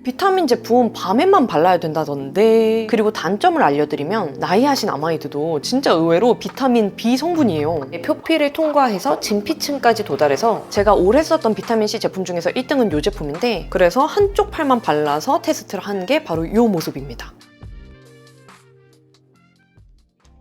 비타민 제품 밤에만 발라야 된다던데. 그리고 단점을 알려드리면 나이아신아마이드도 진짜 의외로 비타민 B 성분이에요. 표피를 통과해서 진피층까지 도달해서 제가 오래 썼던 비타민C 제품 중에서 1등은 이 제품인데, 그래서 한쪽 팔만 발라서 테스트를 한 게 바로 이 모습입니다.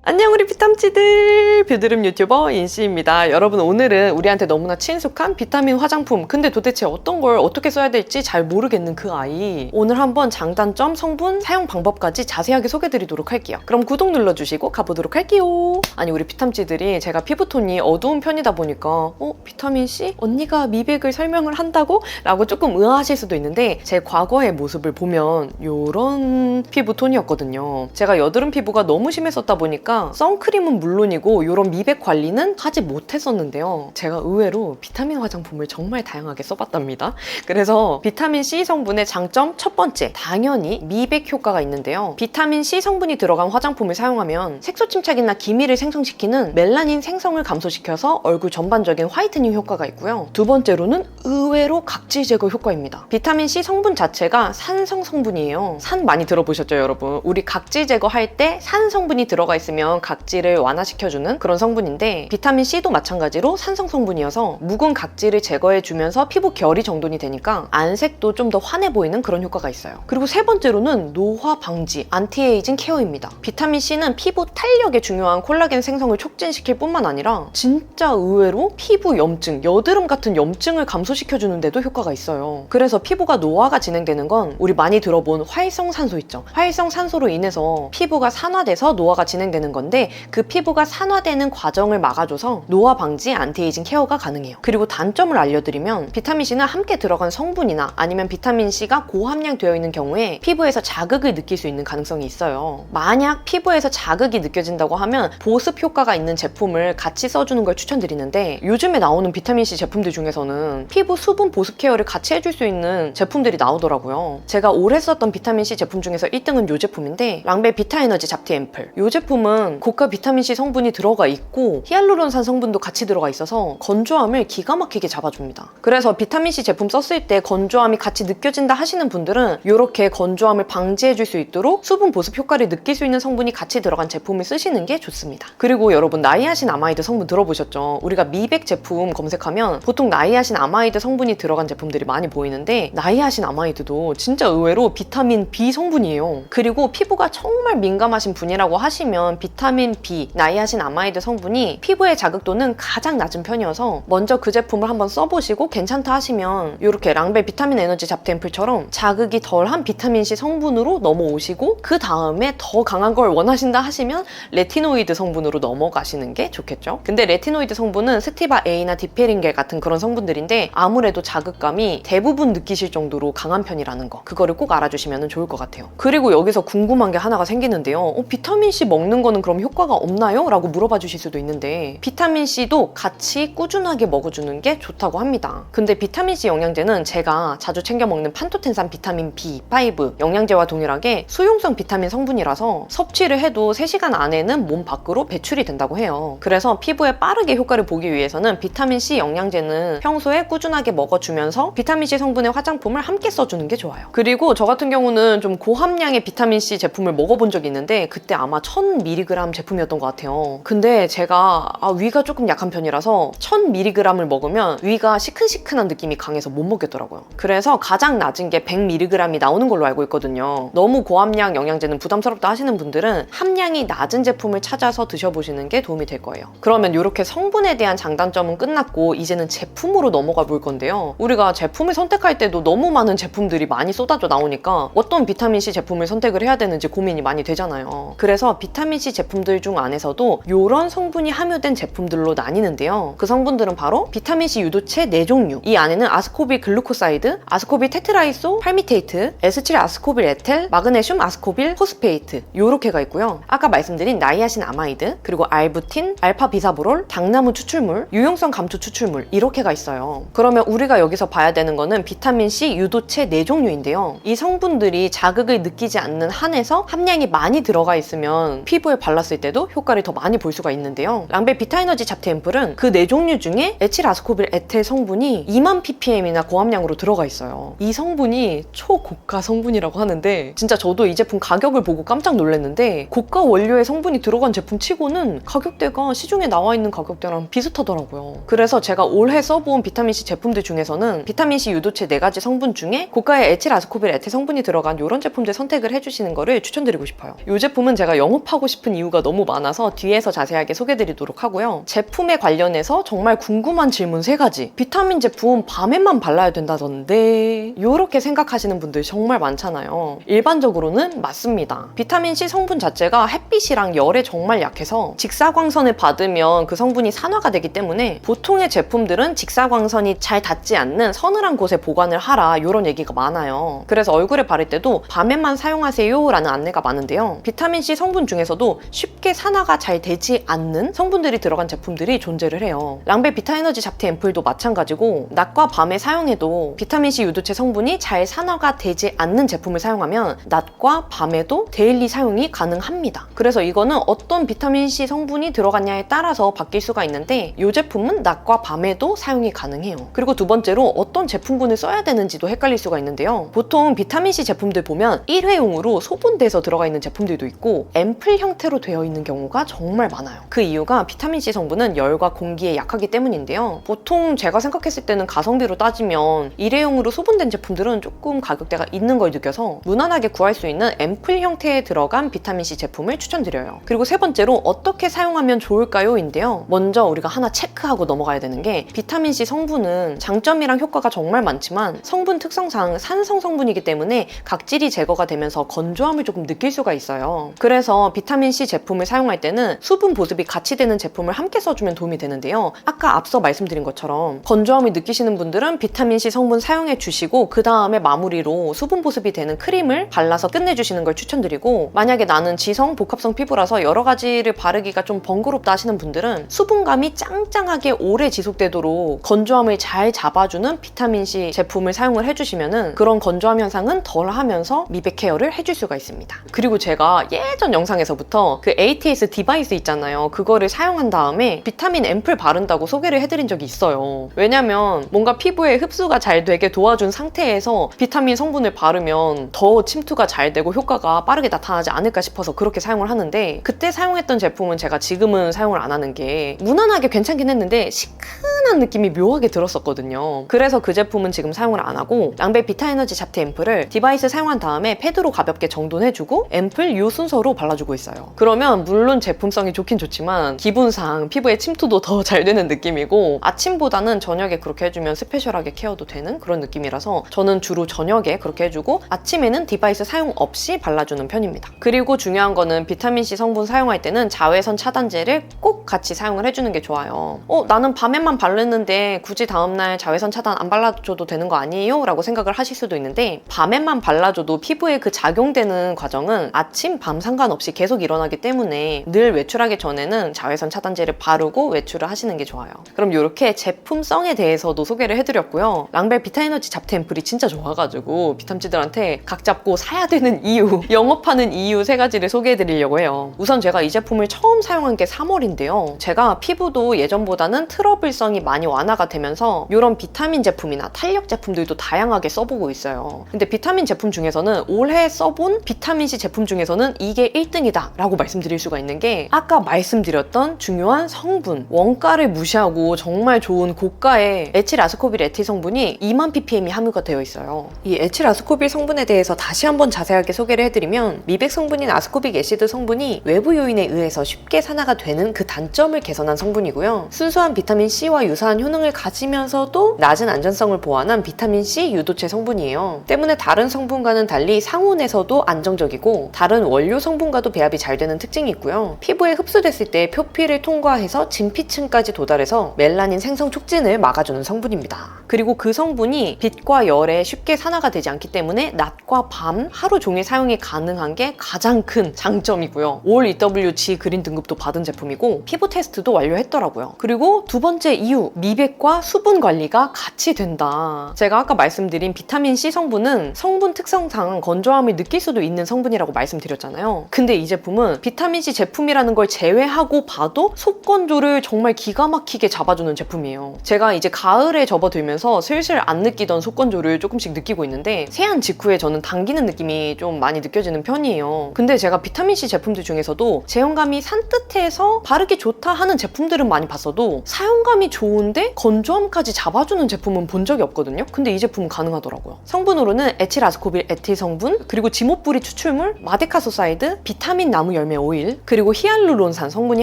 안녕 우리 비탐찌들, 뷰드름 유튜버 인씨입니다. 여러분, 오늘은 우리한테 너무나 친숙한 비타민 화장품, 근데 도대체 어떤 걸 어떻게 써야 될지 잘 모르겠는 그 아이, 오늘 한번 장단점, 성분, 사용 방법까지 자세하게 소개드리도록 할게요. 그럼 구독 눌러주시고 가보도록 할게요. 아니 우리 비탐찌들이 제가 피부톤이 어두운 편이다 보니까 비타민C? 언니가 미백을 설명을 한다고? 라고 조금 의아하실 수도 있는데, 제 과거의 모습을 보면 요런 피부톤이었거든요. 제가 여드름 피부가 너무 심했었다 보니까 선크림은 물론이고 이런 미백 관리는 하지 못했었는데요. 제가 의외로 비타민 화장품을 정말 다양하게 써봤답니다. 그래서 비타민C 성분의 장점 첫 번째, 당연히 미백 효과가 있는데요. 비타민C 성분이 들어간 화장품을 사용하면 색소 침착이나 기미를 생성시키는 멜라닌 생성을 감소시켜서 얼굴 전반적인 화이트닝 효과가 있고요. 두 번째로는 의외로 각질 제거 효과입니다. 비타민C 성분 자체가 산성 성분이에요. 산 많이 들어보셨죠, 여러분? 우리 각질 제거할 때 산 성분이 들어가 있으면 각질을 완화시켜주는 그런 성분인데, 비타민C도 마찬가지로 산성 성분이어서 묵은 각질을 제거해주면서 피부 결이 정돈이 되니까 안색도 좀 더 환해 보이는 그런 효과가 있어요. 그리고 세 번째로는 노화 방지, 안티에이징 케어입니다. 비타민C는 피부 탄력에 중요한 콜라겐 생성을 촉진시킬 뿐만 아니라 진짜 의외로 피부 염증, 여드름 같은 염증을 감소시켜주는 데도 효과가 있어요. 그래서 피부가 노화가 진행되는 건 우리 많이 들어본 활성산소 있죠? 활성산소로 인해서 피부가 산화돼서 노화가 진행되는 건데, 그 피부가 산화되는 과정을 막아줘서 노화 방지, 안티에이징 케어가 가능해요. 그리고 단점을 알려드리면, 비타민C는 함께 들어간 성분이나 아니면 비타민C가 고함량 되어 있는 경우에 피부에서 자극을 느낄 수 있는 가능성이 있어요. 만약 피부에서 자극이 느껴진다고 하면 보습 효과가 있는 제품을 같이 써주는 걸 추천드리는데, 요즘에 나오는 비타민C 제품들 중에서는 피부 수분 보습 케어를 같이 해줄 수 있는 제품들이 나오더라고요. 제가 오래 썼던 비타민C 제품 중에서 1등은 이 제품인데, 랑벨 비타에너지 잡티 앰플. 이 제품은 고가 비타민C 성분이 들어가 있고 히알루론산 성분도 같이 들어가 있어서 건조함을 기가 막히게 잡아줍니다. 그래서 비타민C 제품 썼을 때 건조함이 같이 느껴진다 하시는 분들은 이렇게 건조함을 방지해줄 수 있도록 수분 보습 효과를 느낄 수 있는 성분이 같이 들어간 제품을 쓰시는 게 좋습니다. 그리고 여러분, 나이아신아마이드 성분 들어보셨죠? 우리가 미백 제품 검색하면 보통 나이아신아마이드 성분이 들어간 제품들이 많이 보이는데, 나이아신아마이드도 진짜 의외로 비타민 B 성분이에요. 그리고 피부가 정말 민감하신 분이라고 하시면 비타민 B, 나이아신아마이드 성분이 피부의 자극도는 가장 낮은 편이어서 먼저 그 제품을 한번 써보시고 괜찮다 하시면 이렇게 랑벨 비타민 에너지 잡티 앰플처럼 자극이 덜한 비타민C 성분으로 넘어오시고, 그 다음에 더 강한 걸 원하신다 하시면 레티노이드 성분으로 넘어가시는 게 좋겠죠. 근데 레티노이드 성분은 스티바 A나 디페린겔 같은 그런 성분들인데, 아무래도 자극감이 대부분 느끼실 정도로 강한 편이라는 거, 그거를 꼭 알아주시면 좋을 것 같아요. 그리고 여기서 궁금한 게 하나가 생기는데요. 비타민C 먹는 거는 그럼 효과가 없나요? 라고 물어봐 주실 수도 있는데, 비타민C도 같이 꾸준하게 먹어주는 게 좋다고 합니다. 근데 비타민C 영양제는 제가 자주 챙겨 먹는 판토텐산 비타민 B5 영양제와 동일하게 수용성 비타민 성분이라서 섭취를 해도 3시간 안에는 몸 밖으로 배출이 된다고 해요. 그래서 피부에 빠르게 효과를 보기 위해서는 비타민C 영양제는 평소에 꾸준하게 먹어주면서 비타민C 성분의 화장품을 함께 써주는 게 좋아요. 그리고 저 같은 경우는 좀 고함량의 비타민C 제품을 먹어본 적이 있는데, 그때 아마 1000mg 제품이었던 것 같아요. 근데 제가 위가 조금 약한 편이라서 1000mg을 먹으면 위가 시큰시큰한 느낌이 강해서 못 먹겠더라고요. 그래서 가장 낮은 게 100mg이 나오는 걸로 알고 있거든요. 너무 고함량 영양제는 부담스럽다 하시는 분들은 함량이 낮은 제품을 찾아서 드셔보시는 게 도움이 될 거예요. 그러면 이렇게 성분에 대한 장단점은 끝났고, 이제는 제품으로 넘어가 볼 건데요. 우리가 제품을 선택할 때도 너무 많은 제품들이 많이 쏟아져 나오니까 어떤 비타민C 제품을 선택을 해야 되는지 고민이 많이 되잖아요. 그래서 비타민C 제품들 중 안에서도 이런 성분이 함유된 제품들로 나뉘는데요. 그 성분들은 바로 비타민C 유도체 4종류. 이 안에는 아스코빌 글루코사이드, 아스코빌 테트라이소 팔미테이트, 에스칠 아스코빌 에텔, 마그네슘 아스코빌 포스페이트, 요렇게가 있고요. 아까 말씀드린 나이아신아마이드, 그리고 알부틴, 알파 비사브롤, 당나무 추출물, 유용성 감초 추출물, 이렇게가 있어요. 그러면 우리가 여기서 봐야 되는 거는 비타민C 유도체 4종류인데요. 이 성분들이 자극을 느끼지 않는 한에서 함량이 많이 들어가 있으면 피부에 발랐을 때도 효과를 더 많이 볼 수가 있는데요. 랑베 비타에너지 잡티 앰플은 그 4종류 중에 에틸아스코빌 에테 성분이 2만 ppm이나 고함량으로 들어가 있어요. 이 성분이 초고가 성분이라고 하는데 진짜 저도 이 제품 가격을 보고 깜짝 놀랐는데 고가 원료의 성분이 들어간 제품 치고는 가격대가 시중에 나와 있는 가격대랑 비슷하더라고요. 그래서 제가 올해 써본 비타민C 제품들 중에서는 비타민C 유도체 4가지 성분 중에 고가의 에틸아스코빌 에테 성분이 들어간 이런 제품들 선택을 해주시는 거를 추천드리고 싶어요. 이 제품은 제가 영업하고 싶은 이유가 너무 많아서 뒤에서 자세하게 소개드리도록 하고요. 제품에 관련해서 정말 궁금한 질문 3가지. 비타민 제품 밤에만 발라야 된다던데 이렇게 생각하시는 분들 정말 많잖아요. 일반적으로는 맞습니다. 비타민C 성분 자체가 햇빛이랑 열에 정말 약해서 직사광선을 받으면 그 성분이 산화가 되기 때문에 보통의 제품들은 직사광선이 잘 닿지 않는 서늘한 곳에 보관을 하라 이런 얘기가 많아요. 그래서 얼굴에 바를 때도 밤에만 사용하세요 라는 안내가 많은데요. 비타민C 성분 중에서도 쉽게 산화가 잘 되지 않는 성분들이 들어간 제품들이 존재를 해요. 랑베 비타에너지 잡티 앰플도 마찬가지고 낮과 밤에 사용해도 비타민C 유도체 성분이 잘 산화가 되지 않는 제품을 사용하면 낮과 밤에도 데일리 사용이 가능합니다. 그래서 이거는 어떤 비타민C 성분이 들어갔냐에 따라서 바뀔 수가 있는데 이 제품은 낮과 밤에도 사용이 가능해요. 그리고 두 번째로 어떤 제품군을 써야 되는지도 헷갈릴 수가 있는데요. 보통 비타민C 제품들 보면 1회용으로 소분돼서 들어가 있는 제품들도 있고 앰플 형태로 되어 있는 경우가 정말 많아요. 그 이유가 비타민C 성분은 열과 공기에 약하기 때문인데요. 보통 제가 생각했을 때는 가성비로 따지면 1회용으로 소분된 제품들은 조금 가격대가 있는 걸 느껴서 무난하게 구할 수 있는 앰플 형태에 들어간 비타민C 제품을 추천드려요. 그리고 세 번째로 어떻게 사용하면 좋을까요? 인데요. 먼저 우리가 하나 체크하고 넘어가야 되는 게 비타민C 성분은 장점이랑 효과가 정말 많지만 성분 특성상 산성 성분이기 때문에 각질이 제거가 되면서 건조함을 조금 느낄 수가 있어요. 그래서 비타민C 제품을 사용할 때는 수분 보습이 같이 되는 제품을 함께 써주면 도움이 되는데요. 아까 앞서 말씀드린 것처럼 건조함을 느끼시는 분들은 비타민C 성분 사용해 주시고 그 다음에 마무리로 수분 보습이 되는 크림을 발라서 끝내주시는 걸 추천드리고 만약에 나는 지성, 복합성 피부라서 여러 가지를 바르기가 좀 번거롭다 하시는 분들은 수분감이 짱짱하게 오래 지속되도록 건조함을 잘 잡아주는 비타민C 제품을 사용을 해주시면은 그런 건조함 현상은 덜 하면서 미백 케어를 해줄 수가 있습니다. 그리고 제가 예전 영상에서부터 그 ATS 디바이스 있잖아요. 그거를 사용한 다음에 비타민 앰플 바른다고 소개를 해드린 적이 있어요. 왜냐면 뭔가 피부에 흡수가 잘 되게 도와준 상태에서 비타민 성분을 바르면 더 침투가 잘 되고 효과가 빠르게 나타나지 않을까 싶어서 그렇게 사용을 하는데 그때 사용했던 제품은 제가 지금은 사용을 안 하는 게 무난하게 괜찮긴 했는데 시큰한 느낌이 묘하게 들었었거든요. 그래서 그 제품은 지금 사용을 안 하고 랑베 비타에너지 잡티 앰플을 디바이스 사용한 다음에 패드로 가볍게 정돈해주고 앰플 이 순서로 발라주고 있어요. 그러면 물론 제품성이 좋긴 좋지만 기분상 피부에 침투도 더 잘 되는 느낌이고 아침보다는 저녁에 그렇게 해주면 스페셜하게 케어도 되는 그런 느낌이라서 저는 주로 저녁에 그렇게 해주고 아침에는 디바이스 사용 없이 발라주는 편입니다. 그리고 중요한 거는 비타민C 성분 사용할 때는 자외선 차단제를 꼭 같이 사용을 해주는 게 좋아요. 나는 밤에만 바르는데 굳이 다음날 자외선 차단 안 발라줘도 되는 거 아니에요? 라고 생각을 하실 수도 있는데 밤에만 발라줘도 피부에 그 작용되는 과정은 아침, 밤 상관없이 계속 일어나기 때문에 늘 외출하기 전에는 자외선 차단제를 바르고 외출을 하시는 게 좋아요. 그럼 이렇게 제품성에 대해서도 소개를 해드렸고요. 랑베 비타에너지 잡티 앰플이 진짜 좋아가지고 비탐지들한테 각 잡고 사야 되는 이유, 영업하는 이유 3가지를 소개해드리려고 해요. 우선 제가 이 제품을 처음 사용한 게 3월인데요. 제가 피부도 예전보다는 트러블성이 많이 완화가 되면서 이런 비타민 제품이나 탄력 제품들도 다양하게 써보고 있어요. 근데 비타민 제품 중에서는 올해 써본 비타민C 제품 중에서는 이게 1등이다 라고 말씀드릴 수가 있는 게 아까 말씀드렸던 중요한 성분, 원가를 무시하고 정말 좋은 고가의 에틸아스코빌 에틸 성분이 2만 ppm이 함유가 되어 있어요. 이 에틸아스코빌 성분에 대해서 다시 한번 자세하게 소개를 해드리면 미백 성분인 아스코빅 애시드 성분이 외부 요인에 의해서 쉽게 산화가 되는 그 단점을 개선한 성분이고요. 순수한 비타민 C와 유사한 효능을 가지면서도 낮은 안전성을 보완한 비타민 C 유도체 성분이에요. 때문에 다른 성분과는 달리 상온에서도 안정적이고 다른 원료 성분과도 배합이 잘 되는 특징이 있고요. 피부에 흡수됐을 때 표피를 통과해서 진피층까지 도달해서 멜라닌 생성 촉진을 막아주는 성분입니다. 그리고 그 성분이 빛과 열에 쉽게 산화가 되지 않기 때문에 낮과 밤 하루 종일 사용이 가능한 게 가장 큰 장점이고요. 올 EWG 그린 등급도 받은 제품이고 피부 테스트도 완료했더라고요. 그리고 두 번째 이유, 미백과 수분 관리가 같이 된다. 제가 아까 말씀드린 비타민 C 성분은 성분 특성상 건조함을 느낄 수도 있는 성분이라고 말씀드렸잖아요. 근데 이 제품은 제품은 비타민C 제품이라는 걸 제외하고 봐도 속건조를 정말 기가 막히게 잡아주는 제품이에요. 제가 이제 가을에 접어들면서 슬슬 안 느끼던 속건조를 조금씩 느끼고 있는데 세안 직후에 저는 당기는 느낌이 좀 많이 느껴지는 편이에요. 근데 제가 비타민C 제품들 중에서도 제형감이 산뜻해서 바르기 좋다 하는 제품들은 많이 봤어도 사용감이 좋은데 건조함까지 잡아주는 제품은 본 적이 없거든요. 근데 이 제품은 가능하더라고요. 성분으로는 에틸아스코빌 에틸 성분, 그리고 지모뿌리 추출물, 마데카소사이드, 비타민 나무 열매 오일, 그리고 히알루론산 성분이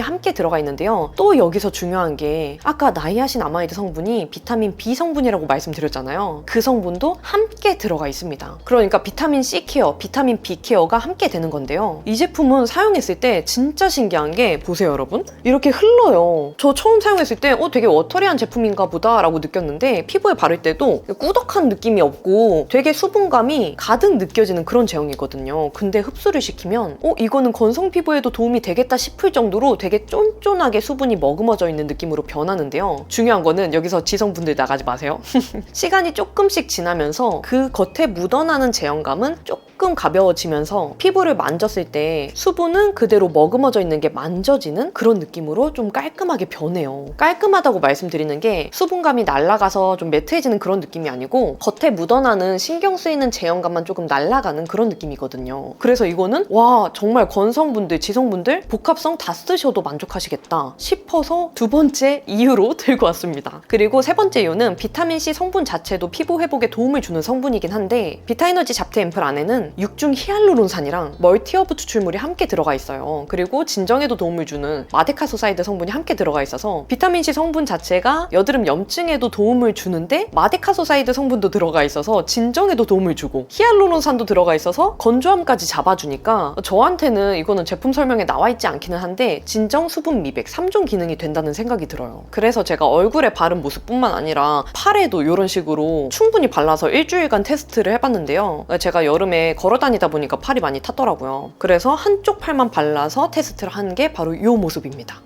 함께 들어가 있는데요. 또 여기서 중요한 게 아까 나이아신 아마이드 성분이 비타민 B 성분이라고 말씀드렸잖아요. 그 성분도 함께 들어가 있습니다. 그러니까 비타민 C 케어, 비타민 B 케어가 함께 되는 건데요. 이 제품은 사용했을 때 진짜 신기한 게 보세요, 여러분. 이렇게 흘러요. 저 처음 사용했을 때 되게 워터리한 제품인가 보다 라고 느꼈는데 피부에 바를 때도 꾸덕한 느낌이 없고 되게 수분감이 가득 느껴지는 그런 제형이거든요. 근데 흡수를 시키면 이거는 건성 피부에도 도움이 되겠다 싶을 정도로 되게 쫀쫀하게 수분이 머금어져 있는 느낌으로 변하는데요. 중요한 거는 여기서 지성분들 나가지 마세요. 시간이 조금씩 지나면서 그 겉에 묻어나는 제형감은 조금 가벼워지면서 피부를 만졌을 때 수분은 그대로 머금어져 있는 게 만져지는 그런 느낌으로 좀 깔끔하게 변해요. 깔끔하다고 말씀드리는 게 수분감이 날아가서 좀 매트해지는 그런 느낌이 아니고 겉에 묻어나는 신경 쓰이는 제형감만 조금 날아가는 그런 느낌이거든요. 그래서 이거는 와 정말 건성분들, 지성분들 복합성 다 쓰셔도 만족하시겠다 싶어서 두 번째 이유로 들고 왔습니다. 그리고 세 번째 이유는 비타민C 성분 자체도 피부 회복에 도움을 주는 성분이긴 한데 비타에너지 잡티 앰플 안에는 6중 히알루론산이랑 멀티허브 추출물이 함께 들어가 있어요. 그리고 진정에도 도움을 주는 마데카소사이드 성분이 함께 들어가 있어서 비타민C 성분 자체가 여드름 염증에도 도움을 주는데 마데카소사이드 성분도 들어가 있어서 진정에도 도움을 주고 히알루론산도 들어가 있어서 건조함까지 잡아주니까 저한테는 이거는 제품 설명에 나와 있지 않기는 한데 진정, 수분, 미백 3종 기능이 된다는 생각이 들어요. 그래서 제가 얼굴에 바른 모습뿐만 아니라 팔에도 이런 식으로 충분히 발라서 일주일간 테스트를 해봤는데요. 제가 여름에 걸어 다니다 보니까 팔이 많이 탔더라고요. 그래서 한쪽 팔만 발라서 테스트를 한 게 바로 이 모습입니다.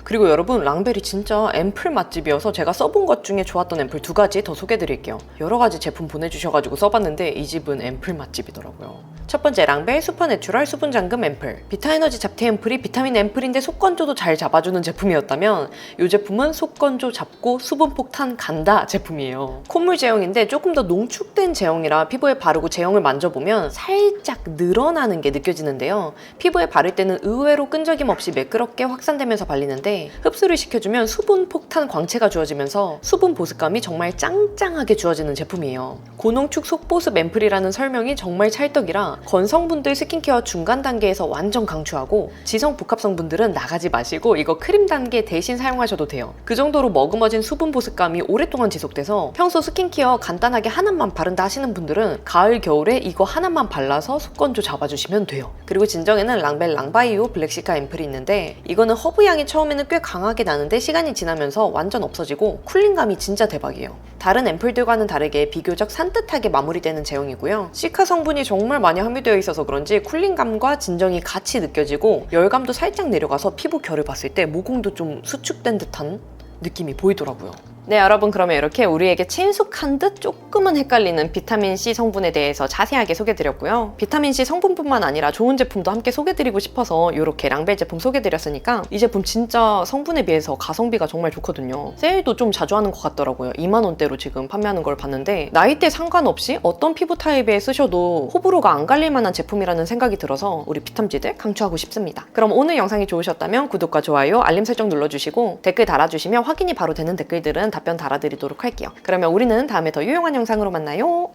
그리고 여러분 랑벨이 진짜 앰플 맛집이어서 제가 써본 것 중에 좋았던 앰플 2가지 더 소개해드릴게요. 여러 가지 제품 보내주셔가지고 써봤는데 이 집은 앰플 맛집이더라고요. 첫 번째 랑벨 슈퍼내추럴 수분 잠금 앰플. 비타에너지 잡티 앰플이 비타민 앰플인데 속건조도 잘 잡아주는 제품이었다면 이 제품은 속건조 잡고 수분 폭탄 간다 제품이에요. 콧물 제형인데 조금 더 농축된 제형이라 피부에 바르고 제형을 만져보면 살짝 늘어나는 게 느껴지는데요. 피부에 바를 때는 의외로 끈적임 없이 매끄럽게 확산되면서 발리는데 흡수를 시켜주면 수분 폭탄 광채가 주어지면서 수분 보습감이 정말 짱짱하게 주어지는 제품이에요. 고농축 속보습 앰플이라는 설명이 정말 찰떡이라 건성분들 스킨케어 중간 단계에서 완전 강추하고 지성 복합성분들은 나가지 마시고 이거 크림 단계 대신 사용하셔도 돼요. 그 정도로 머금어진 수분 보습감이 오랫동안 지속돼서 평소 스킨케어 간단하게 하나만 바른다 하시는 분들은 가을 겨울에 이거 하나만 발라서 속건조 잡아주시면 돼요. 그리고 진정에는 랑벨 랑바이오 블랙시카 앰플이 있는데 이거는 허브 향이 처음에는 꽤 강하게 나는데 시간이 지나면서 완전 없어지고 쿨링감이 진짜 대박이에요. 다른 앰플들과는 다르게 비교적 산뜻하게 마무리되는 제형이고요. 시카 성분이 정말 많이 함유되어 있어서 그런지 쿨링감과 진정이 같이 느껴지고 열감도 살짝 내려가서 피부 결을 봤을 때 모공도 좀 수축된 듯한 느낌이 보이더라고요. 네, 여러분 그러면 이렇게 우리에게 친숙한 듯 조금은 헷갈리는 비타민C 성분에 대해서 자세하게 소개드렸고요. 비타민C 성분뿐만 아니라 좋은 제품도 함께 소개드리고 싶어서 이렇게 랑벨 제품 소개드렸으니까 이 제품 진짜 성분에 비해서 가성비가 정말 좋거든요. 세일도 좀 자주 하는 것 같더라고요. 2만 원대로 지금 판매하는 걸 봤는데 나이대 상관없이 어떤 피부 타입에 쓰셔도 호불호가 안 갈릴 만한 제품이라는 생각이 들어서 우리 비탐지들 강추하고 싶습니다. 그럼 오늘 영상이 좋으셨다면 구독과 좋아요, 알림 설정 눌러주시고 댓글 달아주시면 확인이 바로 되는 댓글들은 답변 달아드리도록 할게요. 그러면 우리는 다음에 더 유용한 영상으로 만나요.